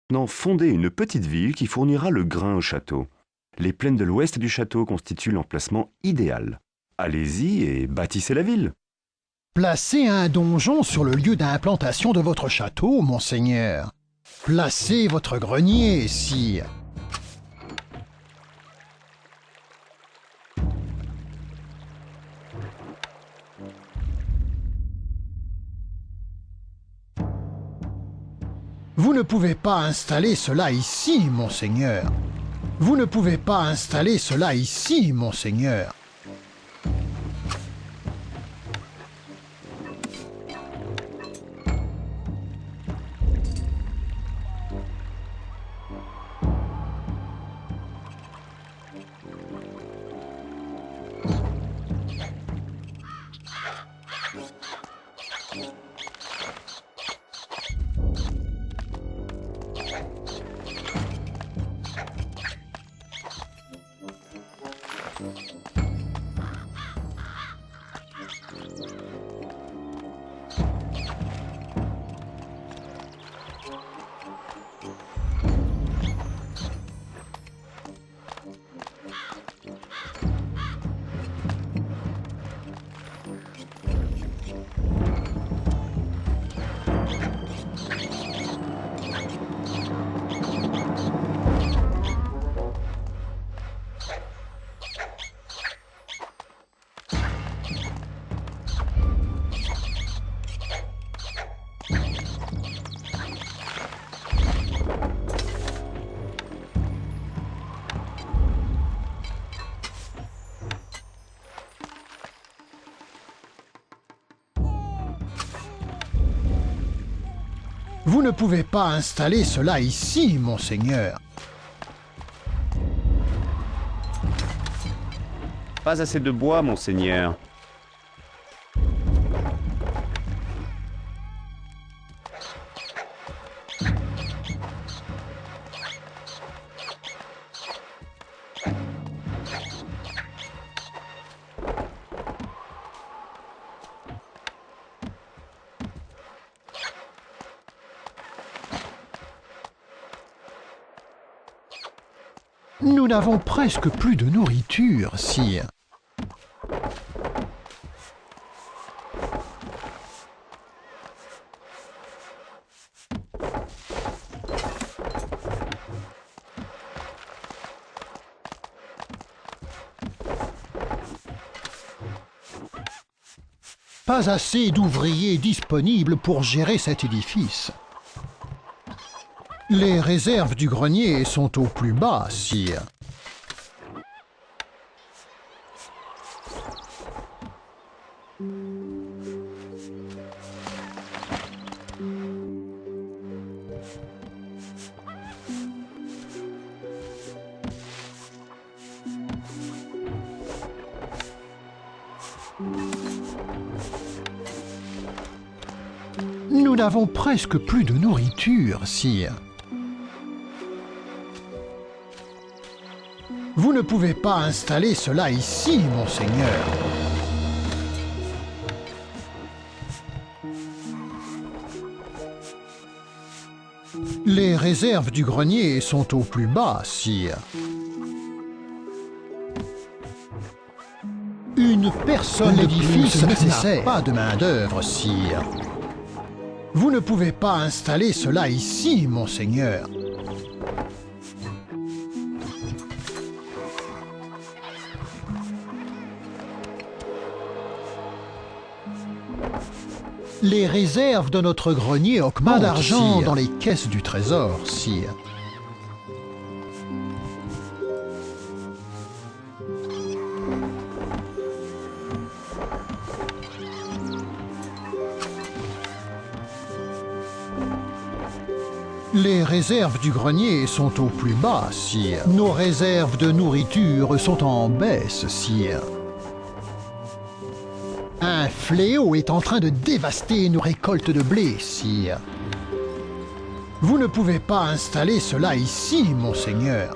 maintenant fonder une petite ville qui fournira le grain au château. Les plaines de l'ouest du château constituent l'emplacement idéal. Allez-y et bâtissez la ville. Placez un donjon sur le lieu d'implantation de votre château, monseigneur. Placez votre grenier, sire. Vous ne pouvez pas installer cela ici, monseigneur. Vous ne pouvez pas installer cela ici, monseigneur. Vous ne pouvez pas installer cela ici, monseigneur. Pas assez de bois, monseigneur. Nous n'avons presque plus de nourriture, sire. Pas assez d'ouvriers disponibles pour gérer cet édifice. Les réserves du grenier sont au plus bas, sire. Nous n'avons presque plus de nourriture, sire. Vous ne pouvez pas installer cela ici, monseigneur. Les réserves du grenier sont au plus bas, sire. Une personne d'édifice n'a pas de main-d'œuvre, sire. Vous ne pouvez pas installer cela ici, monseigneur. Les réserves de notre grenier augmentent. Pas d'argent dans les caisses du trésor, sire. Les réserves du grenier sont au plus bas, sire. Nos réserves de nourriture sont en baisse, sire. Un fléau est en train de dévaster nos récoltes de blé, sire. Vous ne pouvez pas installer cela ici, monseigneur.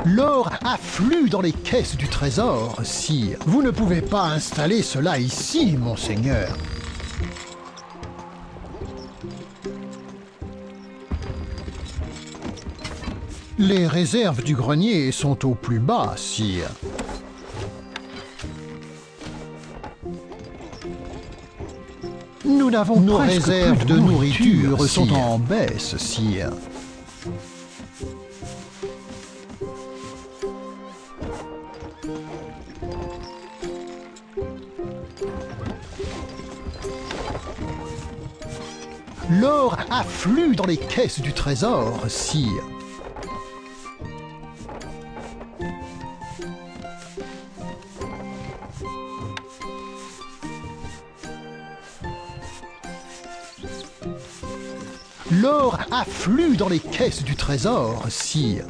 L'or afflue dans les caisses du trésor, sire. Vous ne pouvez pas installer cela ici, monseigneur. Les réserves du grenier sont au plus bas, sire. Nous n'avons Nos réserves de nourriture sont en baisse, sire. L'or afflue dans les caisses du trésor, sire. L'or afflue dans les caisses du trésor, sire.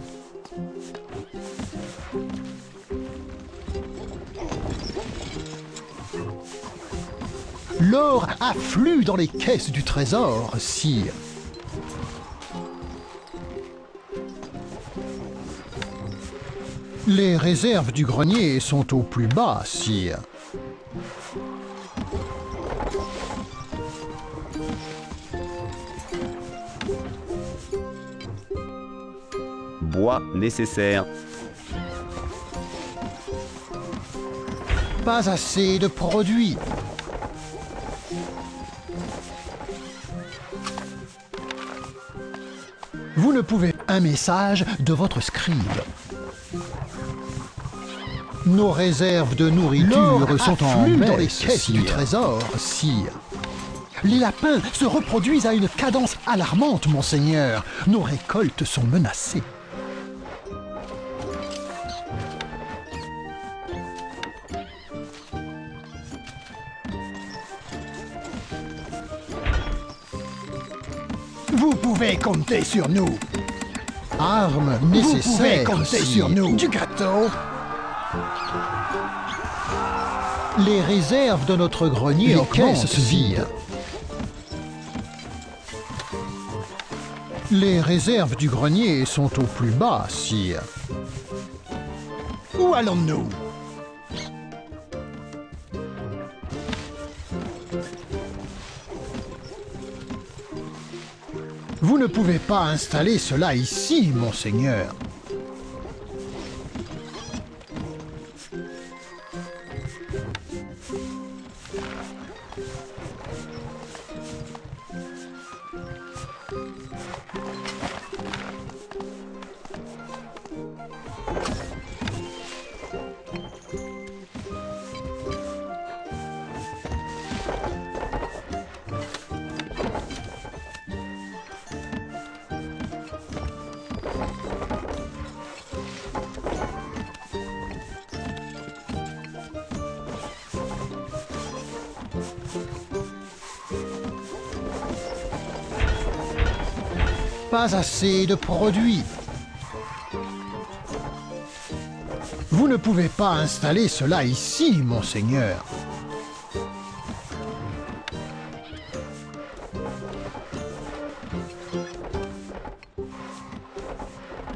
L'or afflue dans les caisses du trésor, sire. Les réserves du grenier sont au plus bas, sire. Bois nécessaire. Pas assez de produits. Vous ne pouvez... Un message de votre scribe. Nos réserves de nourriture sont en baisse dans les caisses du trésor, sire. Les lapins se reproduisent à une cadence alarmante, monseigneur. Nos récoltes sont menacées. Vous pouvez compter sur nous. Armes nécessaires. Vous pouvez compter sur nous. Du gâteau. Les réserves de notre grenier en caisse se vident. Les réserves du grenier sont au plus bas, sire. Où allons-nous? Vous ne pouvez pas installer cela ici, monseigneur. Pas assez de produits. Vous ne pouvez pas installer cela ici, monseigneur.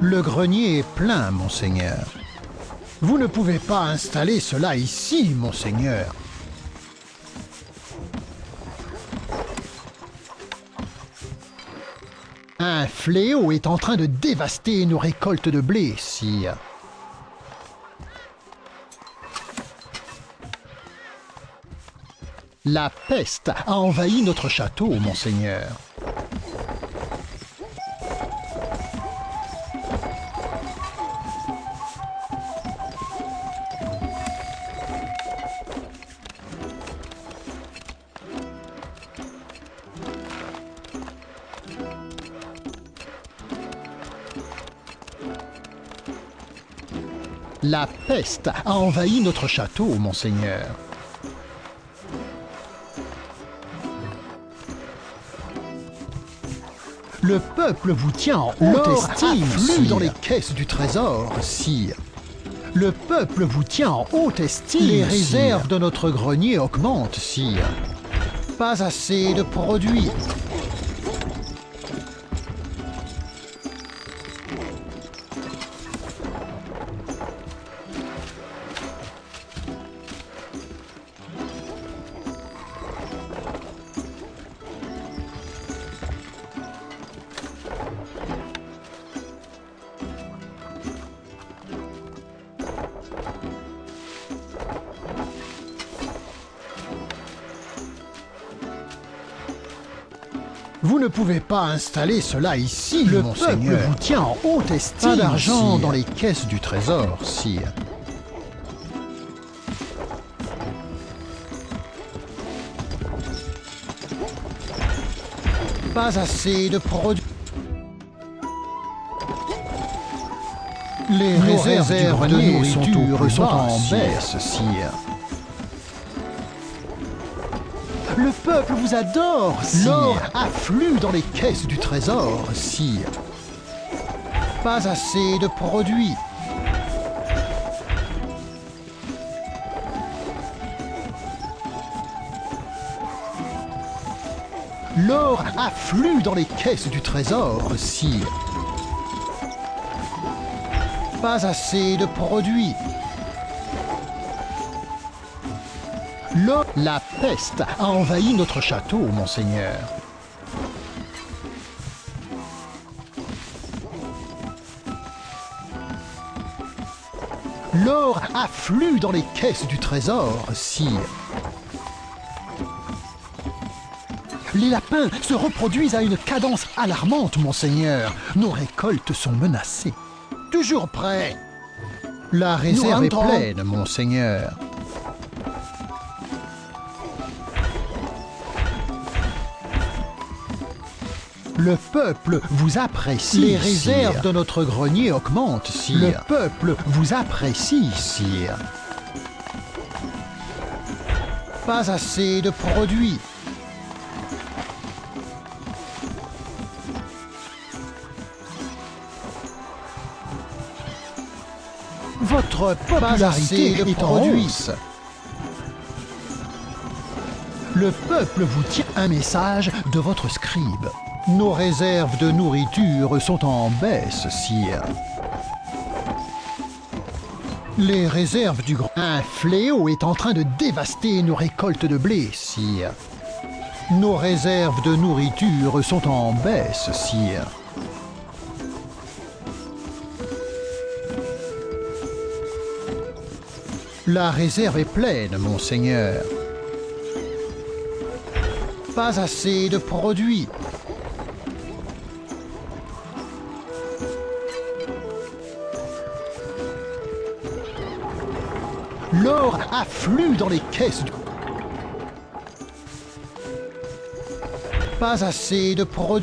Le grenier est plein, monseigneur. Vous ne pouvez pas installer cela ici, monseigneur. Un fléau est en train de dévaster nos récoltes de blé, sire. La peste a envahi notre château, monseigneur. La peste a envahi notre château, monseigneur. Le peuple vous tient en haute estime, afflue dans les caisses du trésor, sire. Le peuple vous tient en haute estime. Les réserves de notre grenier augmentent, sire. Pas assez de produits. Vous ne pouvez pas installer cela ici, le peuple vous tient en haute estime. Pas d'argent dans les caisses du trésor, sire. Pas assez de produits. Les réserves de nourriture sont en baisse, sire. Le peuple vous adore, sire. L'or afflue dans les caisses du trésor, sire. Pas assez de produits. L'or afflue dans les caisses du trésor, sire. Pas assez de produits. La peste a envahi notre château, monseigneur. L'or afflue dans les caisses du trésor, sire. Les lapins se reproduisent à une cadence alarmante, monseigneur. Nos récoltes sont menacées. Toujours prêt. La réserve est pleine, monseigneur. Le peuple vous apprécie, les réserves de notre grenier augmentent, sire. Le peuple vous apprécie, sire. Pas assez de produits. Votre popularité est en hausse. Le peuple vous tient un message de votre scribe. Nos réserves de nourriture sont en baisse, sire. Les réserves du grand... Un fléau est en train de dévaster nos récoltes de blé, sire. Nos réserves de nourriture sont en baisse, sire. La réserve est pleine, monseigneur. Pas assez de produits. L'or afflue dans les caisses. Pas assez de produits.